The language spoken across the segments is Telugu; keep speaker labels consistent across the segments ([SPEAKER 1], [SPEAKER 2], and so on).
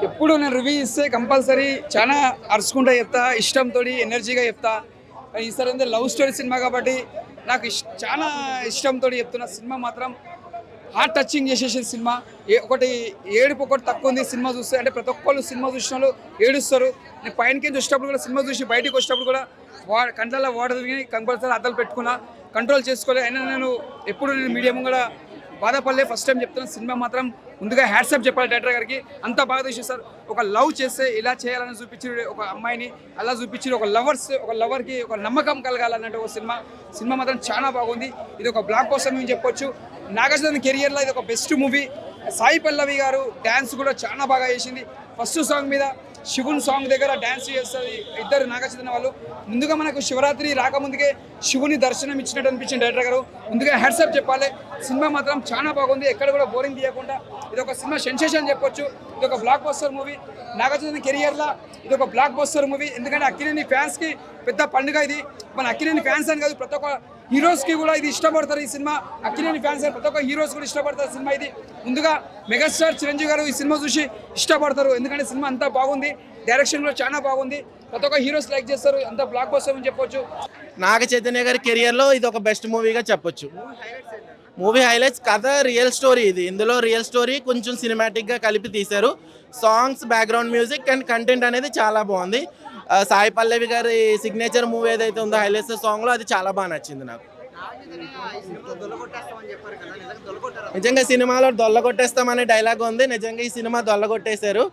[SPEAKER 1] ఎప్పుడు నేను రివ్యూ ఇస్తే కంపల్సరీ చాలా అరుచుకుంటా చెప్తా, ఇష్టంతో ఎనర్జీగా చెప్తా. ఈసారి ఏంటంటే లవ్ స్టోరీ సినిమా కాబట్టి నాకు చాలా ఇష్టంతో చెప్తున్న సినిమా మాత్రం హార్ట్ టచింగ్ చేసేసిన సినిమా. ఒకటి ఏడుపు ఒకటి తక్కువ ఉంది సినిమా చూస్తే. అంటే ప్రతి ఒక్కళ్ళు సినిమా చూసిన వాళ్ళు ఏడుస్తారు. నేను పైనకి వచ్చేటప్పుడు కూడా సినిమా చూసి బయటకు వచ్చేటప్పుడు కూడా కంట్లలో వాటర్ తిరిగి కంపల్సరీ అద్దలు పెట్టుకున్నా, కంట్రోల్ చేసుకోలేదు. అయినా నేను ఎప్పుడు మీడియం కూడా బాధపడలే. ఫస్ట్ టైం చెప్తున్నా, సినిమా మాత్రం ముందుగా హ్యాట్సాప్ చెప్పాలి డైరెక్టర్ గారికి. అంత బాగా తీసి సార్. ఒక లవ్ చేస్తే ఇలా చేయాలని చూపించారు ఒక అమ్మాయిని, అలా చూపించారు. ఒక లవర్కి ఒక నమ్మకం కలగాలన్నట్టు ఒక సినిమా మాత్రం చాలా బాగుంది. ఇది ఒక బ్లాక్ బస్టర్ అని చెప్పొచ్చు. నాగార్జున కెరియర్లో ఇది ఒక బెస్ట్ మూవీ. సాయి పల్లవి గారు డ్యాన్స్ కూడా చాలా బాగా చేసింది. ఫస్ట్ సాంగ్ మీద శివుని సాంగ్ దగ్గర డ్యాన్స్ చేస్తుంది ఇద్దరు నాగార్జున వాళ్ళు. ముందుగా మనకు శివరాత్రి రాకముందుకే శివుని దర్శనం ఇచ్చినట్టు అనిపించింది డైరెక్టర్ గారు. ముందుగా హ్యాట్సాప్ చెప్పాలి. సినిమా మాత్రం చాలా బాగుంది. ఎక్కడ కూడా బోరింగ్ తీయకుండా ఇది ఒక సినిమా సెన్సేషన్ చెప్పొచ్చు. ఇది ఒక బ్లాక్ బస్టర్ మూవీ. నాగార్జున కెరియర్లో ఇది ఒక బ్లాక్ బస్టర్ మూవీ. ఎందుకంటే అక్కినేని ఫ్యాన్స్కి పెద్ద పండుగ ఇది. మన అక్కినేని ఫ్యాన్స్ అని కాదు, ప్రతి ఒక్క హీరోస్కి కూడా ఇది ఇష్టపడతారు. ఈ సినిమా అక్కినేని ఫ్యాన్స్ ప్రతి ఒక్క హీరోస్ కూడా ఇష్టపడతారు సినిమా ఇది. ముందుగా మెగాస్టార్ చిరంజీవి గారు ఈ సినిమా చూసి ఇష్టపడతారు. ఎందుకంటే సినిమా అంతా బాగుంది, డైరెక్షన్ కూడా చాలా బాగుంది. ప్రతి ఒక్క హీరోస్ లైక్ చేస్తారు. అంత బ్లాక్ బస్టర్ అని చెప్పొచ్చు.
[SPEAKER 2] నాగ చైతన్య గారి కెరియర్లో ఇది ఒక బెస్ట్ మూవీగా చెప్పొచ్చు. మూవీ హైలైట్స్ కథ రియల్ స్టోరీ. ఇందులో రియల్ స్టోరీ కొంచెం సినిమాటిక్గా కలిపి తీశారు. Songs, background music and content అనేది చాలా బాగుంది. సాయి పల్లవి గారి సిగ్నేచర్ మూవీ ఏదైతే ఉందో హైలైట్స్ సాంగ్లో అది చాలా బాగా నచ్చింది నాకు. నిజంగా సినిమాలో దొల్లగొట్టేస్తామనే డైలాగ్ ఉంది. నిజంగా ఈ సినిమా దొల్లగొట్టేశారు.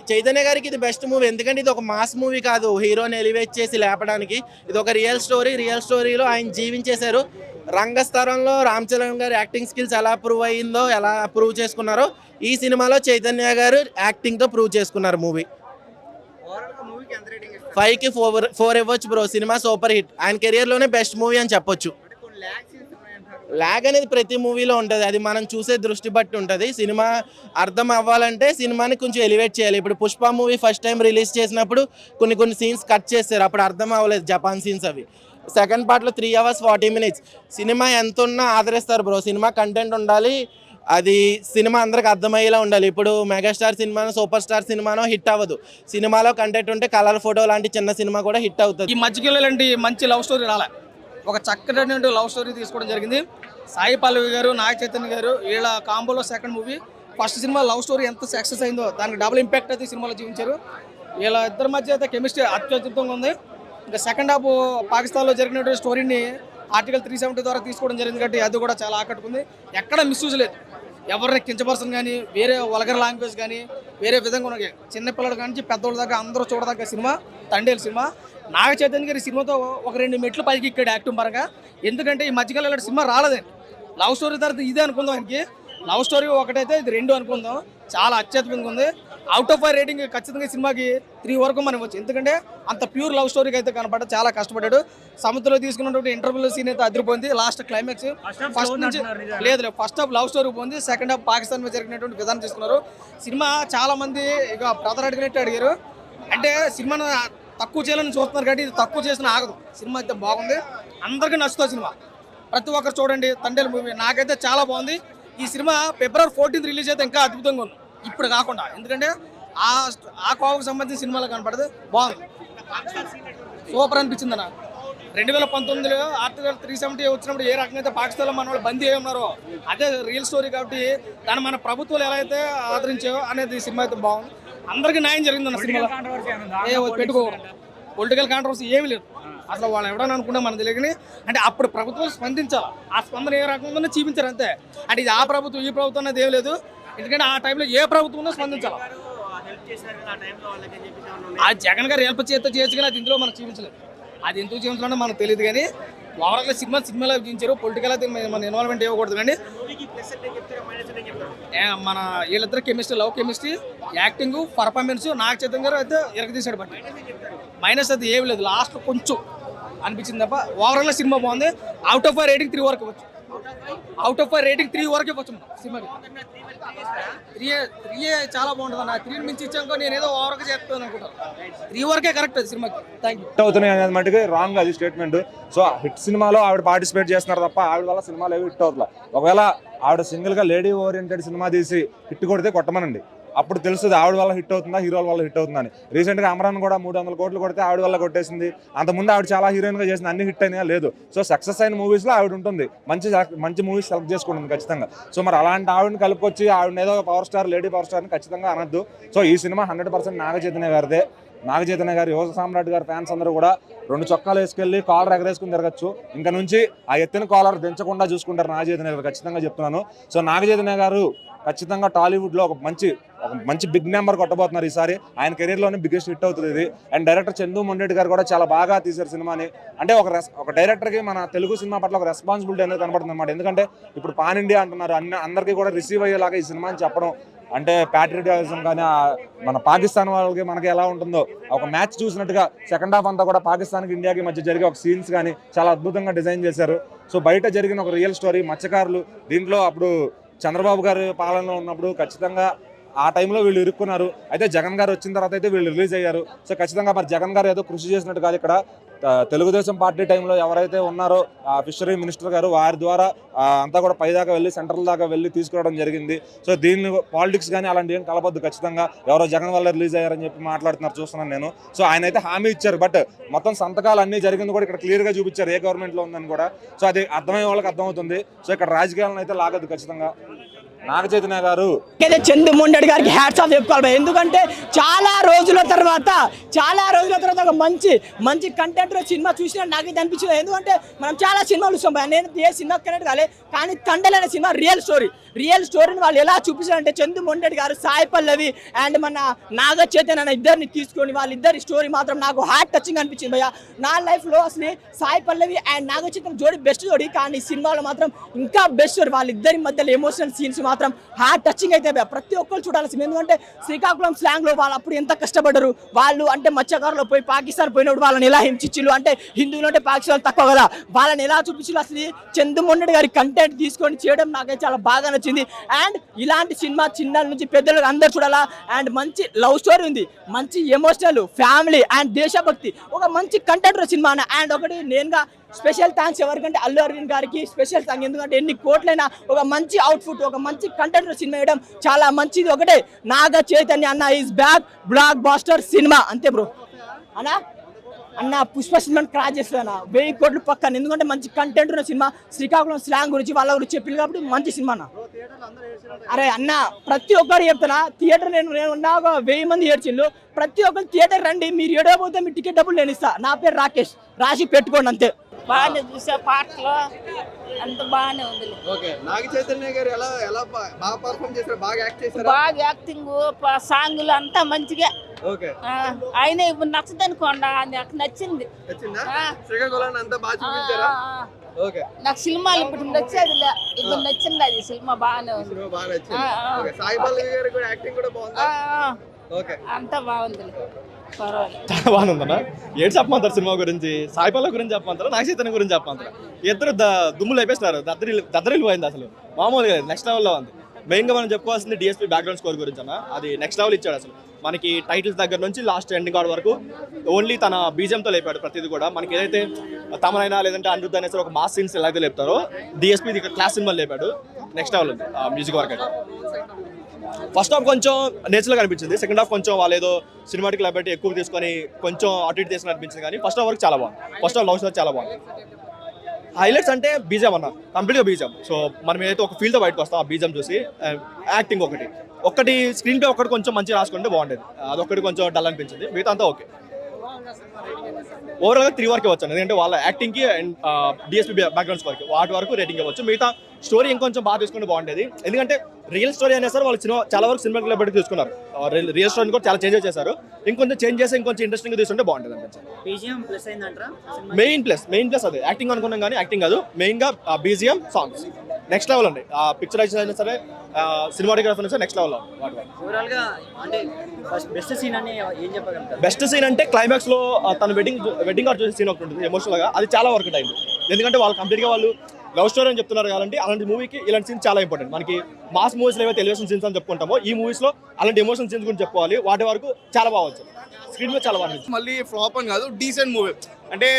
[SPEAKER 2] చైతన్య గారికి ఇది బెస్ట్ మూవీ. ఎందుకంటే ఇది ఒక మాస్ మూవీ కాదు, హీరోని ఎలివేట్ చేసి లేపడానికి. ఇది ఒక రియల్ స్టోరీలో ఆయన జీవించేశారు. రంగస్థలంలో రామ్ చరణ్ గారు యాక్టింగ్ స్కిల్స్ ఎలా ప్రూవ్ చేసుకున్నారో ఈ సినిమాలో చైతన్య గారు యాక్టింగ్తో ప్రూవ్ చేసుకున్నారు. మూవీ 5కి 4 ఇవ్వచ్చు బ్రో. Cinema super hit. ఆయన కెరియర్లోనే బెస్ట్ మూవీ అని చెప్పొచ్చు. ల్యాగ్ అనేది ప్రతి మూవీలో ఉంటుంది. అది మనం చూసే దృష్టి బట్టి ఉంటుంది. సినిమా అర్థం అవ్వాలంటే సినిమాని కొంచెం ఎలివేట్ చేయాలి. ఇప్పుడు Pushpa movie first time release చేసినప్పుడు కొన్ని సీన్స్ కట్ చేస్తారు. అప్పుడు అర్థం అవ్వలేదు జపాన్ సీన్స్. అవి సెకండ్ పార్ట్లో 3 hours 40 minutes. సినిమా ఎంత ఉన్నా ఆదరిస్తారు బ్రో. సినిమా కంటెంట్ ఉండాలి, అది సినిమా అందరికి అర్థమయ్యేలా ఉండాలి. ఇప్పుడు మెగాస్టార్ సినిమానో సూపర్ స్టార్ సినిమానో హిట్ అవ్వదు. సినిమాలో కంటెంట్ ఉంటే కలర్ ఫోటో లాంటి చిన్న సినిమా కూడా హిట్ అవుతుంది.
[SPEAKER 3] ఈ మధ్యలో లాంటి మంచి లవ్ స్టోరీ రాలే. ఒక చక్కటి లవ్ స్టోరీ తీసుకోవడం జరిగింది. సాయి పల్లవి గారు, నాగ చైతన్య గారు వీళ్ళ కాంబోలో second movie. First cinema love story ఎంత సక్సెస్ అయిందో దానికి డబుల్ ఇంపాక్ట్ అయితే సినిమాలో చూపించారు. వీళ్ళ ఇద్దరి మధ్య అయితే కెమిస్ట్రీ అత్యద్భుతంగా ఉంది. ఇంకా సెకండ్ హాఫ్ పాకిస్తాన్లో జరిగినటువంటి స్టోరీని ఆర్టికల్ 370 ద్వారా తీసుకోవడం జరిగింది కాబట్టి అది కూడా చాలా ఆకట్టుకుంది. ఎక్కడ మిస్యూజ్ లేదు. ఎవరిని కించపరచని కానీ, వేరే వల్గర్ లాంగ్వేజ్ కానీ, వేరే విధంగా ఉన్న చిన్నపిల్లల కానీ పెద్దవాళ్ళ దాకా అందరూ చూడదగ్గ సినిమా తండేలు సినిమా. నాగ చైతన్య గారి సినిమాతో ఒక 2 మెట్లు పైకి ఇక్కడ యాక్టింగ్ పరంగా. ఎందుకంటే ఈ మధ్యకాలంలో ఇలాంటి సినిమా రాలేదండి. లవ్ స్టోరీ తర్వాత ఇదే అనుకుందాం. ఆయనకి లవ్ స్టోరీ ఒకటైతే ఇది 2 అనుకుందాం. చాలా అత్యద్భుతంగా ఉంది. అవుట్ ఆఫ్ 5 రేటింగ్ ఖచ్చితంగా సినిమాకి 3 వరకు మనం ఇవ్వచ్చు. ఎందుకంటే అంత ప్యూర్ లవ్ స్టోరీకి అయితే కనపడ్డా చాలా కష్టపడ్డాడు. సముద్రంలో తీసుకున్నటువంటి ఇంటర్వ్యూలో సీన్ అయితే అదిరిపోయింది. లాస్ట్ క్లైమాక్స్ ఫస్ట్ నుంచి లేదు, ఫస్ట్ హాఫ్ లవ్ స్టోరీ పోయింది. సెకండ్ హాఫ్ పాకిస్తాన్ మీద జరిగినటువంటి విధానం తీసుకున్నారు. సినిమా చాలా మంది ఇక బ్రదర్ అడిగినట్టు అడిగారు. అంటే సినిమాను తక్కువ చేయాలని చూస్తున్నారు కాబట్టి ఇది తక్కువ చేసిన ఆగదు. సినిమా అయితే బాగుంది, అందరికీ నచ్చుతుంది సినిమా. ప్రతి ఒక్కరు చూడండి తండేలు మూవీ. నాకైతే చాలా బాగుంది. ఈ సినిమా February 14th రిలీజ్ అయితే ఇంకా అద్భుతంగా ఉంది ఇప్పుడు కాకుండా. ఎందుకంటే ఆ కోవకు సంబంధించిన సినిమాలో కనపడదు. బాగుంది, సూపర్ అనిపించింది నాకు. 2019లో ఆర్టికల్ 370 వచ్చినప్పుడు ఏ రకంగా అయితే పాకిస్తాన్లో మన వాళ్ళు బందీ అయి ఉన్నారో అదే రియల్ స్టోరీ కాబట్టి దాన్ని మన ప్రభుత్వాలు ఎలా అయితే ఆదరించాయో అనేది సినిమా అయితే బాగుంది. అందరికీ న్యాయం జరిగిందన్న సినిమాలో. పొలిటికల్ కాంట్రవర్సీ ఏమీ లేదు అసలు. వాళ్ళు ఎవడని అనుకున్నా మనకు తెలియని. అంటే అప్పుడు ప్రభుత్వం స్పందించాలి. ఆ స్పందన ఏ రకంగా చూపించారు అంతే. అంటే ఇది ఆ ప్రభుత్వం ఈ ప్రభుత్వం అనేది ఏం లేదు. ఎందుకంటే ఆ టైంలో ఏ ప్రభుత్వం స్పందించాలి. ఆ జగన్ గారు హెల్ప్ చేయొచ్చు కానీ అది ఇందులో మనకు చూపించలేదు. అది ఎందుకు చూపించాలంటే మనకు తెలియదు. కానీ ఓవరాల్గా సినిమాలో చూపించారు. పొలిటికల్ అయితే మన ఇన్వాల్వ్మెంట్ ఇవ్వకూడదు. కానీ మన వీళ్ళిద్దరు chemistry, love chemistry, acting, performance Naga Chaitanya గారు అయితే ఎరగదీశాడు. బట్టి మైనస్ అయితే ఏమి లేదు. లాస్ట్ కొంచెం అనిపించింది తప్ప ఓవరాల్గా సినిమా బాగుంది. అవుట్ ఆఫ్ 5 రేటింగ్ 3 వరకు ఇవ్వచ్చు. అవుట్ ఆఫ్ 5 రేటింగ్ 3 వరకు ఇవ్వచ్చు సినిమాకి. 3 చాలా బాగుంటుంది అన్న. 3 మించి ఇచ్చాక నేను ఏదో ఓవర్గా చేస్తాను అనుకుంటాను. 3 వరకే కరెక్ట్ అది సినిమాకి. Thank you.
[SPEAKER 4] హిట్ అవుతున్నాయి అనేది మటుకు రాంగ్ అది స్టేట్మెంట్. సో హిట్ సినిమాలో ఆవిడ పార్టిసిపేట్ చేస్తున్నారు తప్ప ఆవిడ వల్ల సినిమాలు ఏవి హిట్ అవుతుంది. ఒకవేళ ఆవిడ సింగిల్గా లేడీ ఓరియంటెడ్ సినిమా తీసి హిట్ కొడితే కొట్టమనండి. అప్పుడు తెలుస్తుంది ఆవిడ వల్ల హిట్ అవుతుందా హీరోల వల్ల హిట్ అవుతుందని. రీసెంట్గా అమరాన్ కూడా 300 కోట్లు కొడితే ఆవిడ వల్ల కొట్టేసింది. అంతకుముందు ఆవిడ చాలా హీరోయిన్గా చేసింది, అన్ని హిట్ అయినా లేదు. సో సక్సెస్ అయిన మూవీస్లో ఆవిడ ఉంటుంది, మంచి మూవీస్ సెలెక్ట్ చేసుకుంటుంది ఖచ్చితంగా. సో మరి అలాంటి ఆవిడని కలుపుకొచ్చి ఆవిడ ఏదో పవర్ స్టార్ లేడీ పవర్ స్టార్ని ఖచ్చితంగా అనొద్దు. సో ఈ సినిమా 100% నాగ చైతన్య గారిదే. నాగ చైతన్య గారి యువ సామ్రాట్ గారి ఫ్యాన్స్ అందరూ కూడా 2 చొక్కాలు వేసుకెళ్ళి కాలర్ ఎగరేసుకుని తిరగచ్చు. ఇంకా నుంచి ఆ ఎత్తిన కాలర్ దించకుండా చూసుకుంటారు నాగ చైతన్య గారు, ఖచ్చితంగా చెప్తున్నాను. సో నాగ చైతన్య గారు ఖచ్చితంగా టాలీవుడ్లో ఒక మంచి బిగ్ నెంబర్ కొట్టబోతున్నారు ఈసారి. ఆయన కెరీర్లోనే బిగ్గెస్ట్ హిట్ అవుతుంది ఇది. అండ్ డైరెక్టర్ చందు మొండెడ్డి గారు కూడా చాలా బాగా తీశారు సినిమాని. అంటే ఒక డైరెక్టర్కి మన తెలుగు సినిమా పట్ల ఒక రెస్పాన్సిబిలిటీ అనేది కనబడుతుంది అనమాట. ఎందుకంటే ఇప్పుడు పాన్ ఇండియా అంటున్నారు, అందరికీ కూడా రిసీవ్ అయ్యేలాగా ఈ సినిమాని చెప్పడం, అంటే ప్యాట్రియాటిజం కానీ మన పాకిస్తాన్ వాళ్ళకి మనకి ఎలా ఉంటుందో ఒక మ్యాచ్ చూసినట్టుగా సెకండ్ హాఫ్ అంతా కూడా పాకిస్తాన్కి ఇండియాకి మధ్య జరిగే ఒక సీన్స్ కానీ చాలా అద్భుతంగా డిజైన్ చేశారు. సో బయట జరిగిన ఒక రియల్ స్టోరీ మత్స్యకారులు, దీంట్లో అప్పుడు చంద్రబాబు గారి పాలనలో ఉన్నప్పుడు ఖచ్చితంగా ఆ టైంలో వీళ్ళు ఇరుక్కున్నారు. అయితే జగన్ గారు వచ్చిన తర్వాత అయితే వీళ్ళు రిలీజ్ అయ్యారు. సో ఖచ్చితంగా మరి జగన్ గారు ఏదో కృషి చేసినట్టు కాదు, ఇక్కడ తెలుగుదేశం పార్టీ టైంలో ఎవరైతే ఉన్నారో ఫిషరీ మినిస్టర్ గారు వారి ద్వారా అంతా కూడా పైదాకా వెళ్ళి సెంట్రల్ దాకా వెళ్ళి తీసుకురావడం జరిగింది. సో దీన్ని పాలిటిక్స్ కానీ అలాంటి ఏం కలపొద్దు, ఖచ్చితంగా ఎవరో జగన్ వల్ల రిలీజ్ అయ్యారని చెప్పి మాట్లాడుతున్నారు చూస్తున్నాను నేను. సో ఆయన అయితే హామీ ఇచ్చారు, బట్ మొత్తం సంతకాలు అన్నీ జరిగింది కూడా ఇక్కడ క్లియర్గా చూపించారు ఏ గవర్నమెంట్లో ఉందని కూడా. సో అది అర్థమయ్యే వాళ్ళకి అర్థమవుతుంది. సో ఇక్కడ రాజకీయాలను అయితే లాగద్దు ఖచ్చితంగా. నాగ చైతన్య గారు
[SPEAKER 5] చందు మొండెడ్డి గారికి హ్యాట్స్ ఆఫ్ చెప్పుకోవాలి. ఎందుకంటే చాలా రోజుల తర్వాత ఒక మంచి కంటెంట్ సినిమా చూసినా నాకైతే అనిపించింది. ఎందుకంటే మనం చాలా సినిమాలు చూస్తాం, నేను ఏ సినిమా కనెక్ట్ కాలే, కానీ తండలైన సినిమా రియల్ స్టోరీని వాళ్ళు ఎలా చూపించారంటే చందు మొండెడ్డి గారు, సాయి పల్లవి అండ్ మన నాగ చైతన్య ఇద్దరిని తీసుకొని వాళ్ళిద్దరి స్టోరీ మాత్రం నాకు హార్ట్ టచింగ్ అనిపించింది భయ్య. నా లైఫ్లో అసలు సాయి పల్లవి అండ్ నాగ చైతన్య జోడి బెస్ట్ జోడి, కానీ సినిమాలో మాత్రం ఇంకా బెస్ట్ జోడి. వాళ్ళిద్దరి మధ్యలో ఎమోషనల్ సీన్స్ మాత్రం హార్ట్ టచింగ్ అయితే ప్రతి ఒక్కరు చూడాల్సింది. ఎందుకంటే శ్రీకాకుళం స్లాంగ్ లో వాళ్ళు అప్పుడు ఎంత కష్టపడ్డారు, వాళ్ళు అంటే మత్స్యకారులు పోయి పాకిస్తాన్ పోయినప్పుడు వాళ్ళని ఎలా హింసించిల్లు, అంటే హిందువులు అంటే పాకిస్తాన్ తక్కువ కదా, వాళ్ళని ఎలా చూపించారు. అసలు చందు మొండెడ్డి గారి కంటెంట్ తీసుకొని చేయడం నాకైతే చాలా బాగా నచ్చింది. అండ్ ఇలాంటి సినిమా చిన్న నుంచి పెద్దలకు అందరు చూడాలా. అండ్ మంచి లవ్ స్టోరీ ఉంది, మంచి ఎమోషనల్ ఫ్యామిలీ అండ్ దేశభక్తి, ఒక మంచి కంటెంట్ సినిమా. అండ్ ఒకటి నేనుగా స్పెషల్ థ్యాంక్స్ ఎవరికంటే అల్లు అరవింద్ గారికి స్పెషల్ థ్యాంక్స్. ఎందుకంటే ఎన్ని కోట్లైనా ఒక మంచి అవుట్ఫుట్, ఒక మంచి కంటెంట్ సినిమా వేయడం చాలా మంచిది. ఒకటే నాగ చైతన్య అన్న is back, blockbuster cinema అంతే బ్రో. అన్న పుష్ప సినిమాని క్రాస్ చేస్తుందన్న 1000 కోట్లు పక్కన. ఎందుకంటే మంచి కంటెంట్ ఉన్న సినిమా, శ్రీకాకుళం స్లాంగ్ గురించి వాళ్ళ గురించి చెప్పింది కాబట్టి మంచి సినిమా అన్న. అరే అన్న ప్రతి ఒక్కరు చెప్తున్నా, థియేటర్ నేను ఉన్న ఒక 1000 మంది ఏడ్చిళ్ళు. ప్రతి ఒక్కరు థియేటర్ రండి, మీరు ఏడవబోతే మీ టికెట్ డబ్బులు నేను ఇస్తా. నా పేరు రాకేష్, రాసి పెట్టుకోండి అంతే.
[SPEAKER 6] బాగానే చూసా, పాటలు అంత బాగానే ఉంది.
[SPEAKER 7] ఓకే, నాగ చైతన్య గారు ఎలా బాగా పర్ఫార్మ్ చేశారు, బాగా యాక్ట్ చేశారు,
[SPEAKER 6] బాగా యాక్టింగ్, సాంగులు అంతా మంచిగా.
[SPEAKER 7] ఓకే,
[SPEAKER 6] ఆయన ఇప్పుడు నచ్చదనుకోండి, నాకు నచ్చింది.
[SPEAKER 7] శ్రీకాకుళాన్ని అంతా బాగా చూపించారా? ఓకే,
[SPEAKER 6] నాకు సినిమాలు ఇప్పుడు నచ్చేది, ఇప్పుడు నచ్చింది అది సినిమా బాగానే ఉంది.
[SPEAKER 7] సినిమా బాగా నచ్చింది. ఓకే, సాయి పల్లవి గారి కూడా యాక్టింగ్ కూడా బాగుందా? ఓకే,
[SPEAKER 6] అంతా బాగుంది, పర్వాలేదు.
[SPEAKER 3] చాలా బాగుందన్న. ఏడు చెప్పమంటారు సినిమా గురించి, సాయి పల్లవి గురించి చెప్పమంటారు, నాగ చైతన్య గురించి చెప్పమంటారు. ఇద్దరు దుమ్ములు అయిపోయిస్తున్నారు, దద్దరిల్లు పోయింది అసలు మామూలుగా, నెక్స్ట్ లెవెల్లో ఉంది. మెయిన్గా మనం చెప్పుకోవాల్సింది డిఎస్పీ బ్యాక్గ్రౌండ్ స్కోర్ గురించి అన్న. అది నెక్స్ట్ లెవెల్ ఇచ్చాడు అసలు. మనకి టైటిల్స్ దగ్గర నుంచి లాస్ట్ ఎండింగ్ కార్డ్ వరకు ఓన్లీ తన బీజంతో లేపాడు ప్రతిదీ కూడా. మనకి ఏదైతే తమనైనా లేదంటే అనిరుద్ధ్ అనేసి ఒక మాస్ సీన్స్ ఎలా అయితే లేపుతారో, డిఎస్పీ క్లాస్ సినిమా లేపాడు. నెక్స్ట్ లెవెల్ ఉంది మ్యూజిక్ వర్క్ అయితే. ఫస్ట్ హాఫ్ కొంచెం నేచురల్గా అనిపించింది, సెకండ్ హాఫ్ కొంచెం వాళ్ళు ఏదో సినిమాటిక్ లైబిలిటీ ఎక్కువ తీసుకొని కొంచెం అటు ఇటు తీసుకుని అనిపించింది. కానీ ఫస్ట్ హాఫ్ వరకు చాలా బాగుంది. ఫస్ట్ హాఫ్ లవ్ స్టోరీ చాలా బాగుంది. హైలైట్స్ అంటే బీజం అన్న, కంప్లీట్గా బీజం. సో మనం ఏదైతే ఒక ఫీల్తో బయటకు వస్తాం ఆ బీజం చూసి. యాక్టింగ్ ఒకటి స్క్రీన్ పే ఒకటి కొంచెం మంచిగా రాసుకుంటే బాగుండేది, అదొకటి కొంచెం డల్ అనిపించింది. మిగతా అంతా ఓకే. ఓవరాల్గా 3 వరకు ఇవ్వచ్చు, ఎందుకంటే వాళ్ళ యాక్టింగ్కి అండ్ డిఎస్పీ బ్యాక్గ్రౌండ్స్ వరకు వాటి వరకు రేటింగ్ ఇవ్వచ్చు. మిగతా స్టోరీ ఇంకొంచెం బాగా తీసుకుంటే బాగుండేది. ఎందుకంటే రియల్ స్టోరీ అయినా సరే వాళ్ళు చాలా వరకు సినిమా క్లబ్ పెట్టి తీసుకున్నారు. రియల్ స్టోరీని కూడా చాలా చేంజ్ చేశారు. ఇంకొంచెం చేంజ్ చేసి ఇంకొంచెం ఇంట్రెస్టింగ్ తీసుకుంటే బాగుంటుంది అనిపించింది. మెయిన్ ప్లస్ అదే యాక్టింగ్ అనుకున్నాం, కానీ యాక్టింగ్ కాదు, మెయిన్గా బీజిఎం, సాంగ్స్ నెక్స్ట్ లెవెల్ ఉంది. పిక్చరైజేషన్ అయినా సరే, సినిమాటోగ్రఫీ అయినా సరే నెక్స్ట్ లెవెల్ బెస్ట్ సీన్ అంటే క్లైమాక్స్ లో తన వెడ్డింగ్ కార్డ్ చూసే సీన్ ఒకటి ఉంటుంది ఎమోషనల్ గా, అది చాలా వర్క్ అయింది. ఎందుకంటే వాళ్ళు కంప్లీట్ గా వాళ్ళు లవ్ స్టోరీ అని చెప్తున్నారు కాబట్టి అలాంటి మూవీకి ఇలాంటి సీన్స్ చాలా ఇంపార్టెంట్. మనకి మాస్ మూవీస్ ఏవైతే ఎలివేషన్ సీన్స్ అని చెప్పుకుంటామో, ఈ మూవీస్ లో అలాంటి ఎమోషన్ సీన్స్ గురించి చెప్పుకోవాలి. వాటి వరకు చాలా బాగా స్క్రీన్ మీద చాలా బాగా.
[SPEAKER 8] మళ్ళీ ఫ్లాప్ అని కాదు, డీసెంట్ మూవీ. అంటే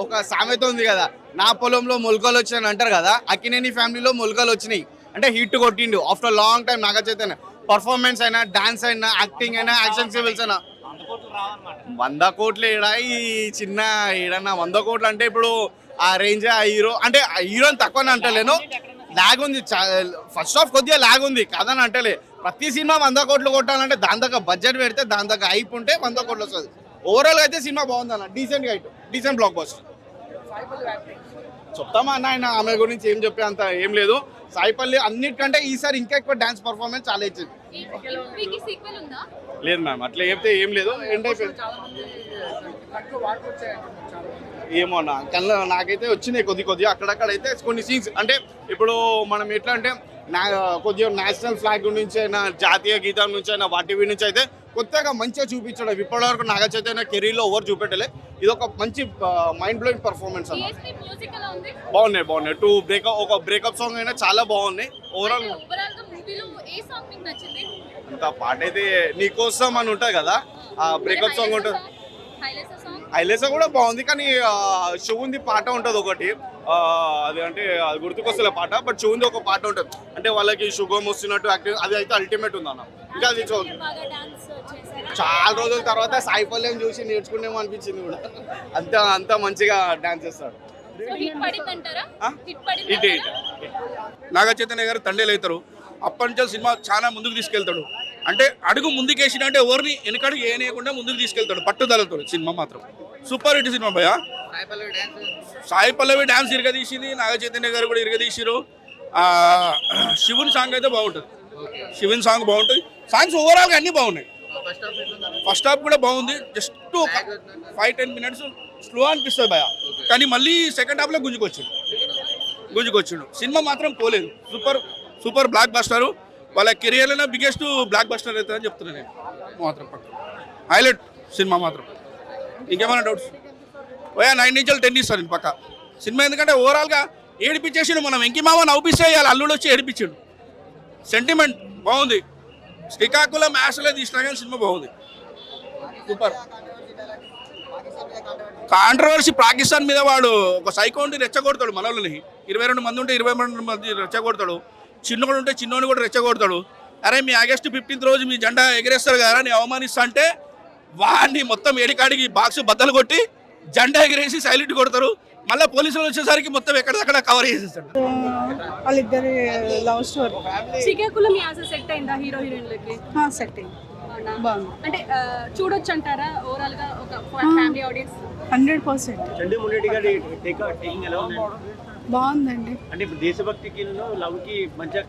[SPEAKER 8] ఒక సామెత ఉంది కదా, నా పొలంలో మొలకలు వచ్చాయని అంటారు కదా, అక్కినేని ఫ్యామిలీలో మొలకలు వచ్చినాయి. అంటే హిట్ కొట్టిండు after long time Naga Chaitanya. Performance అయినా, డాన్స్ అయినా, యాక్టింగ్ అయినా, యాక్షన్ సివిల్స్ అయినా 100 కోట్లు ఏడా ఈ చిన్న ఏడన్నా 100 కోట్లు అంటే ఇప్పుడు ఆ రేంజ్ ఆ హీరో అంటే హీరోని తక్కువ అంటలేను, లాగ్ ఉంది. ఫస్ట్ హాఫ్ కొద్దిగా లాగ్ ఉంది కాదని అంటలే. ప్రతి సినిమా 100 కోట్లు కొట్టాలంటే దాని దగ్గర బడ్జెట్ పెడితే దాని దగ్గర హైప్ ఉంటే 100 కోట్లు వస్తుంది. ఓవరాల్ అయితే సినిమా బాగుందన్న, డీసెంట్ బ్లాక్ బస్టర్. చెప్తామా అన్న, ఆయన ఆమె గురించి ఏం చెప్పే అంత ఏం లేదు. సాయిపల్లి అన్నిటికంటే ఈసారి ఇంకా ఎక్కువ డాన్స్ పర్ఫార్మెన్స్ చాలా ఇచ్చింది. లేదు మ్యామ్, అట్లా చెప్తే ఏం లేదు. ఎండ్ అయిపోయింది ఏమో అన్న, కన్నా నాకైతే వచ్చినాయి కొద్దిగా అక్కడక్కడ అయితే కొన్ని సీన్స్. అంటే ఇప్పుడు మనం ఎట్లా అంటే కొద్దిగా నేషనల్ ఫ్లాగ్ నుంచి అయినా, జాతీయ గీతం నుంచి అయినా, వాటి నుంచి అయితే కొత్తగా మంచిగా చూపించడం. ఇప్పటివరకు నాగ చైతన్య కెరీర్లో ఎవరు చూపెట్టలే. ఇది ఒక మంచి మైండ్ బ్లోయింగ్ పర్ఫార్మెన్స్ అన్న. బాగున్నాయి. ఒక బ్రేకప్ సాంగ్ అయినా చాలా బాగున్నాయి. ఓవరాల్ అంత పాట అయితే నీకోసం అని ఉంటుంది కదా, ఆ బ్రేకప్ సాంగ్ ఉంటుంది. హైలైట్స్ కూడా బాగుంది, కానీ శివుంది పాట ఉంటుంది ఒకటి, అది అంటే అది గుర్తుకొస్తలే పాట. బట్ శివుంది ఒక పాట ఉంటుంది, అంటే వాళ్ళకి శుభం వస్తున్నట్టు యాక్టింగ్, అది అయితే అల్టిమేట్ ఉంది అన్న. ఇంకా అది చాలా రోజుల తర్వాత సాయిపల్లిని చూసి నేర్చుకునేమో అనిపించింది కూడా. అంత మంచిగా డాన్స్ చేస్తాడు.
[SPEAKER 9] నాగ చైతన్య గారు తండ్రి అవుతారు. అప్పటి నుంచి సినిమా చాలా ముందుకు తీసుకెళ్తాడు. అంటే అడుగు ముందుకేసిన అంటే ఎవరిని వెనకడుగు ఏనేయకుండా ముందుకు తీసుకెళ్తాడు పట్టుదలతో. సినిమా మాత్రం సూపర్ హిట్ సినిమా భయ. సాయి పల్లవి డాన్స్ ఇరగదీసింది, నాగ చైతన్య గారు కూడా ఇరగదీసిరు. శివుని సాంగ్ అయితే బాగుంటుంది, శివుని సాంగ్ బాగుంటుంది. సాంగ్స్ ఓవరాల్గా అన్నీ బాగున్నాయి. ఫస్ట్ హాఫ్ కూడా బాగుంది, జస్ట్ 5-10 మినిట్స్ స్లో అనిపిస్తుంది భయ, కానీ మళ్ళీ సెకండ్ హాఫ్లో గుంజుకొచ్చిండు. సినిమా మాత్రం పోలేదు, సూపర్ బ్లాక్ బస్టర్. వాళ్ళ కెరియర్లోనే బిగ్గెస్ట్ బ్లాక్ బస్టర్ అవుతుందని చెప్తున్నాను నేను మాత్రం. హైలైట్ సినిమా మాత్రం. ఇంకేమైనా డౌట్స్? 9 నుంచి 10 ఇస్తాను పక్క సినిమా. ఎందుకంటే ఓవరాల్గా ఏడిపించేసిండు. మనం వెంకిమామ నవ్విస్తే ఇవాళ అల్లుడు వచ్చి ఏడిపించాడు. సెంటిమెంట్ బాగుంది. శ్రీకాకుళం మ్యాచ్లో తీసినా కానీ సినిమా బాగుంది, సూపర్. కాంట్రవర్సీ పాకిస్తాన్ మీద వాడు ఒక సైకోండి రెచ్చగొడతాడు. మనోళ్ళని 22 మంది ఉంటే 22 మంది రెచ్చగొడతాడు. చిన్నోడు ఉంటే చిన్నోని కూడా రెచ్చగొడతాడు. అరే మీ ఆగస్టు 15 రోజు మీ జెండా ఎగరేస్తారు కదా, నీ అవమానిస్తా అంటే వాడిని మొత్తం ఏడికాడికి బాక్స్ బద్దలు కొట్టి జెండా ఎగరేసి సైలెంట్ కొడతారు. మళ్ళీ పోలీసులు వచ్చేసరికి మొత్తం ఎక్కడికక్కడ కవర్ చేసేస్తాడు.
[SPEAKER 10] వాళ్ళిద్దరి లవ్ స్టోరీ.
[SPEAKER 6] శ్రీకాకుళం యాస సెట్ అయిందా హీరో హీరోయిన్లకి?
[SPEAKER 10] సెట్ అయింది, బాగుంది.
[SPEAKER 6] అంటే చూడొచ్చు అంటారా ఓవరాల్ గా ఒక ఫ్యామిలీ ఆడియన్స్?
[SPEAKER 10] 100%.
[SPEAKER 11] చంద్రమోహన్ రెడ్డి గారి టేకింగ్ ఎలా ఉంది?
[SPEAKER 10] బాగుందండి.
[SPEAKER 11] అంటే ఇప్పుడు దేశభక్తికి లవ్ కి మంచిగా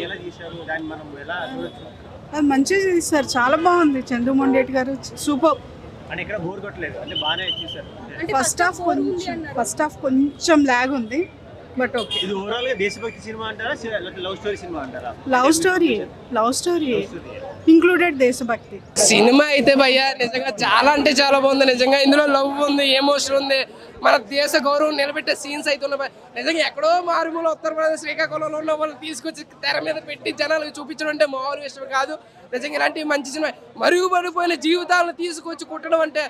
[SPEAKER 11] ఎలా తీశారు, దాన్ని మనం ఎలా చూడొచ్చు?
[SPEAKER 10] అది మంచిగా తీస్తారు, చాలా బాగుంది. చంద్రమోహన్ రెడ్డి గారు సూపర్.
[SPEAKER 11] అంటే ఇక్కడ బోర్ కొట్టలేదు, అంటే బాగానే తీశారు.
[SPEAKER 10] ఫస్ట్ హాఫ్ కొంచెం లాగ్ ఉంది, బట్ ఓకే.
[SPEAKER 11] ఇది ఓవరాల్ గా దేశభక్తి సినిమా అంటారా, లవ్ స్టోరీ సినిమా అంటారా?
[SPEAKER 10] లవ్ స్టోరీ ఇంక్లూడెడ్ దేశభక్తి
[SPEAKER 5] సినిమా అయితే భయ్య నిజంగా చాలా అంటే చాలా బాగుంది. నిజంగా ఇందులో లవ్ ఉంది, ఎమోషన్ ఉంది, మన దేశ గౌరవం నిలబెట్టే సీన్స్ అయితే ఉన్నాయి. నిజంగా ఎక్కడో మారుమూల ఉత్తరప్రదేశ్ శ్రీకాకుళంలో ఉన్న వాళ్ళు తీసుకొచ్చి తెర మీద పెట్టి జనాలకు చూపించడం అంటే మామూలు విషయం కాదు. నిజంగా ఇలాంటి మంచి సినిమా, మరుగుపడిపోయిన జీవితాలను తీసుకొచ్చి కుట్టడం అంటే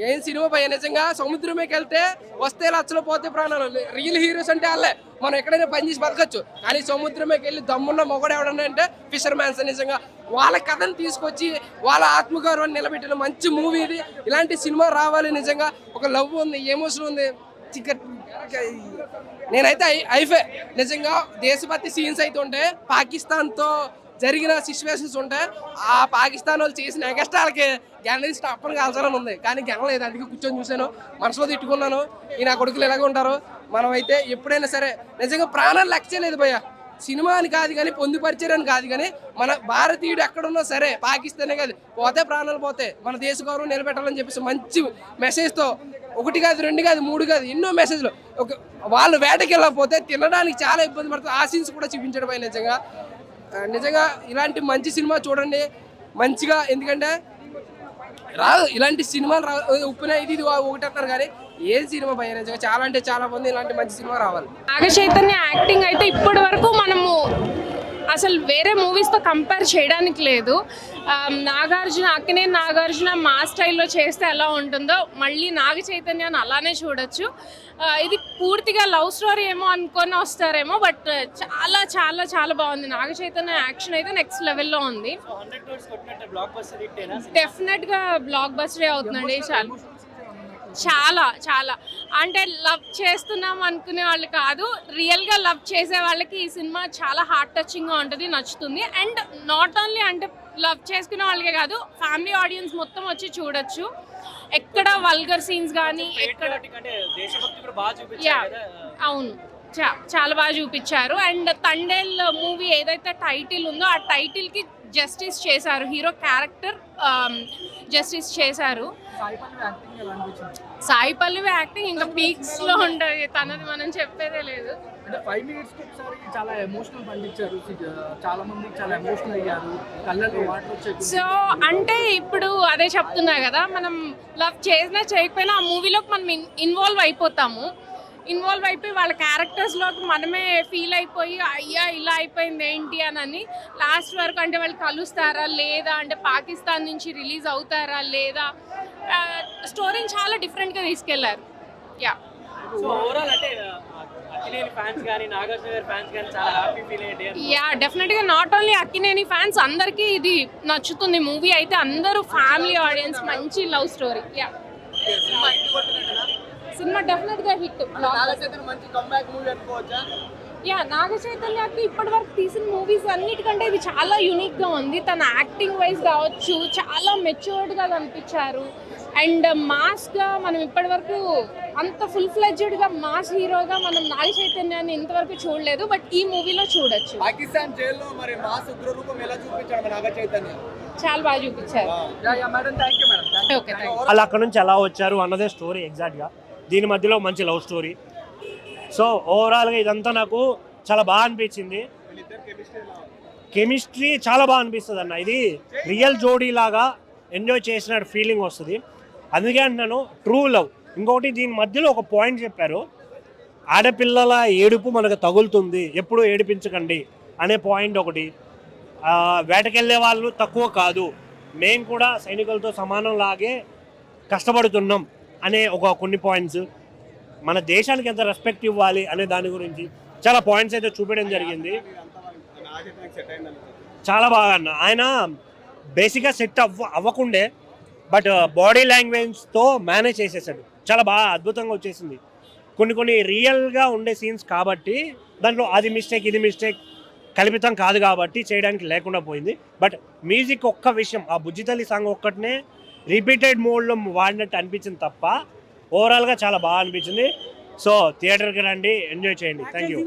[SPEAKER 5] ఏం సినిమా భయ్య. నిజంగా సముద్రమేకి వెళ్తే వస్తే లచ్చలు పోతే ప్రాణాలు. రియల్ హీరోస్ అంటే వాళ్ళే, మనం ఎక్కడైనా పనిచేసి బతకచ్చు. కానీ సముద్రమేకి వెళ్ళి దమ్మున్న మొగడు ఎవడన్నా అంటే ఫిషర్ మ్యాన్స్. నిజంగా వాళ్ళ కథను తీసుకొచ్చి వాళ్ళ ఆత్మగౌరవాన్ని నిలబెట్టిన మంచి మూవీ ఇది. ఇలాంటి సినిమా రావాలి. నిజంగా ఒక లవ్ ఉంది, ఎమోషన్ ఉంది. నేనైతే అయిపోయి నిజంగా దేశభక్తి సీన్స్ అయితే ఉంటే పాకిస్తాన్తో జరిగిన సిచ్యువేషన్స్ ఉంటాయి. ఆ పాకిస్తాన్ వాళ్ళు చేసిన ఎగస్ట్రాలకి జర్నలిస్ట్ అప్పని కాల్చాలని ఉంది, కానీ గెలలేదు. అందుకే కూర్చొని చూశాను, మనసులో తిట్టుకున్నాను. ఈ నా కొడుకులు ఎలాగ ఉంటారు. మనం అయితే ఎప్పుడైనా సరే నిజంగా ప్రాణాలు లెక్క చేయలేదు భయ్య. సినిమా అని కాదు కానీ, పొందుపరిచారని కాదు కానీ, మన భారతీయుడు ఎక్కడున్నా సరే, పాకిస్తానే కాదు, పోతే ప్రాణాలు పోతే మన దేశ గౌరవం నిలబెట్టాలని చెప్పేసి మంచి మెసేజ్తో 1 కాదు 2 కాదు 3 కాదు ఎన్నో మెసేజ్లు. వాళ్ళు వేటకి వెళ్ళకపోతే తినడానికి చాలా ఇబ్బంది పడుతుంది. ఆ సీన్స్ కూడా చూపించడం భయ్య. నిజంగా ఇలాంటి మంచి సినిమా చూడండి మంచిగా. ఎందుకంటే రాదు ఇలాంటి సినిమాలు ఉప్పిన ఇది ఒకటి అంటారు కానీ ఏ సినిమా భయ. నిజంగా చాలా అంటే చాలా మంది ఇలాంటి మంచి సినిమా రావాలి.
[SPEAKER 6] నాగ చైతన్య యాక్టింగ్ అయితే ఇప్పటి వరకు మనము
[SPEAKER 12] అసలు వేరే మూవీస్తో కంపేర్ చేయడానికి లేదు. నాగార్జున మా స్టైల్లో చేస్తే ఎలా ఉంటుందో మళ్ళీ నాగ చైతన్యాన్ని అలానే చూడొచ్చు. ఇది పూర్తిగా లవ్ స్టోరీ ఏమో అనుకొని వస్తారేమో, బట్ చాలా చాలా చాలా బాగుంది. నాగ చైతన్య యాక్షన్ అయితే నెక్స్ట్ లెవెల్లో ఉంది. డెఫినెట్గా బ్లాక్ బస్టరే అవుతుందండి. చాలా చాలా అంటే లవ్ చేస్తున్నాం అనుకునే వాళ్ళు కాదు, రియల్గా లవ్ చేసే వాళ్ళకి ఈ సినిమా చాలా హార్ట్ టచింగ్గా ఉంటుంది, నచ్చుతుంది. అండ్ నాట్ ఓన్లీ అంటే లవ్ చేసుకునే వాళ్ళకే కాదు, ఫ్యామిలీ ఆడియన్స్ మొత్తం వచ్చి చూడొచ్చు. ఎక్కడ వల్గర్ సీన్స్ కానీ ఎక్కడ అవును చాలా బాగా చూపించారు. అండ్ తండేల్ మూవీ ఏదైతే టైటిల్ ఉందో ఆ టైటిల్కి జస్టిస్ చేశారు, హీరో క్యారెక్టర్ జస్టిస్ చేశారు. సాయి పల్లవి యాక్టింగ్ ఇంకా పీక్స్లో ఉంటుంది, తనది మనం చెప్పేదే లేదు.
[SPEAKER 3] అంటే 5 minutes ఒకసారి చాలా ఎమోషనల్ పండించారు, చాలా మంది చాలా ఎమోషనల్ అయ్యారు, కళ్ళలో వాటర్ వచ్చాయి.
[SPEAKER 12] సో అంటే ఇప్పుడు అదే చెప్తున్నా కదా, మనం లవ్ చేసినా చేయకపోయినా ఆ మూవీలోకి మనం ఇన్వాల్వ్ అయిపోతాము. ఇన్వాల్వ్ అయిపోయి వాళ్ళ క్యారెక్టర్స్లోకి మనమే ఫీల్ అయిపోయి అయ్యా ఇలా అయిపోయింది ఏంటి అని లాస్ట్ వరకు అంటే వాళ్ళు కలుస్తారా లేదా, అంటే పాకిస్తాన్ నుంచి రిలీజ్ అవుతారా లేదా, స్టోరీని చాలా డిఫరెంట్గా తీసుకెళ్లారు. యా డెఫినెట్గా నాట్ ఓన్లీ అక్కినేని ఫ్యాన్స్, అందరికీ ఇది నచ్చుతుంది. మూవీ అయితే అందరూ ఫ్యామిలీ ఆడియన్స్, మంచి లవ్ స్టోరీ. యా సినిమా డెఫినెట్గా హిట్. యా నాగ చైతన్యకి ఇప్పటి వరకు తీసిన మూవీస్ అన్నిటికంటే ఇది చాలా యూనిక్గా ఉంది. తన యాక్టింగ్ వైజ్ కావచ్చు చాలా మెచ్యూర్డ్గా కనిపించారు. అండ్ మాస్గా మనం ఇప్పటివరకు అంత ఫుల్ ఫ్లెడ్జ్డ్గా మాస్ హీరోగా మనం నాగ చైతన్యాన్ని ఇంతవరకు చూడలేదు, బట్ ఈ మూవీలో చూడొచ్చు.
[SPEAKER 7] పాకిస్తాన్ జైల్లో మరి మాస్ ఉగ్ర రూపం ఎలా చూపించాడు నాగ చైతన్య?
[SPEAKER 12] చాలా బాగా చూపించారు. ఓకే
[SPEAKER 11] అలా అక్కడ నుంచి ఎలా వచ్చారు అన్నదే స్టోరీ ఎగ్జాక్ట్గా. దీని మధ్యలో మంచి లవ్ స్టోరీ. సో ఓవరాల్గా ఇదంతా నాకు చాలా బాగా అనిపించింది. కెమిస్ట్రీ చాలా బాగా అనిపిస్తుంది అన్న. ఇది రియల్ జోడీ లాగా ఎంజాయ్ చేసిన ఫీలింగ్ వస్తుంది. అందుకే అంటున్నాను ట్రూ లవ్. ఇంకొకటి దీని మధ్యలో ఒక పాయింట్ చెప్పారు, ఆడపిల్లల ఏడుపు మనకు తగులుతుంది, ఎప్పుడు ఏడిపించకండి అనే పాయింట్ ఒకటి. వేటకెళ్ళే వాళ్ళు తక్కువ కాదు, మేము కూడా సైనికులతో సమానం లాగే కష్టపడుతున్నాం అనే కొన్ని పాయింట్స్, మన దేశానికి ఎంత రెస్పెక్ట్ ఇవ్వాలి అనే దాని గురించి చాలా పాయింట్స్ అయితే చూపించడం జరిగింది. చాలా బాగా అన్న. ఆయన బేసిక్గా సెట్ అవ్వకుండే బట్ బాడీ లాంగ్వేజ్తో మేనేజ్ చేసేసాడు. చాలా బాగా అద్భుతంగా వచ్చేసింది. కొన్ని రియల్గా ఉండే సీన్స్ కాబట్టి దాంట్లో అది మిస్టేక్ ఇది మిస్టేక్ కల్పితం కాదు కాబట్టి చేయడానికి లేకుండా పోయింది. బట్ మ్యూజిక్ ఒక్క విషయం, ఆ బుజ్జితల్లి సాంగ్ ఒక్కటినే రిపీటెడ్ మోడ్లో వాడినట్టు అనిపించింది తప్ప ఓవరాల్గా చాలా బాగా అనిపించింది. సో థియేటర్కి రండి, ఎంజాయ్ చేయండి. Thank you.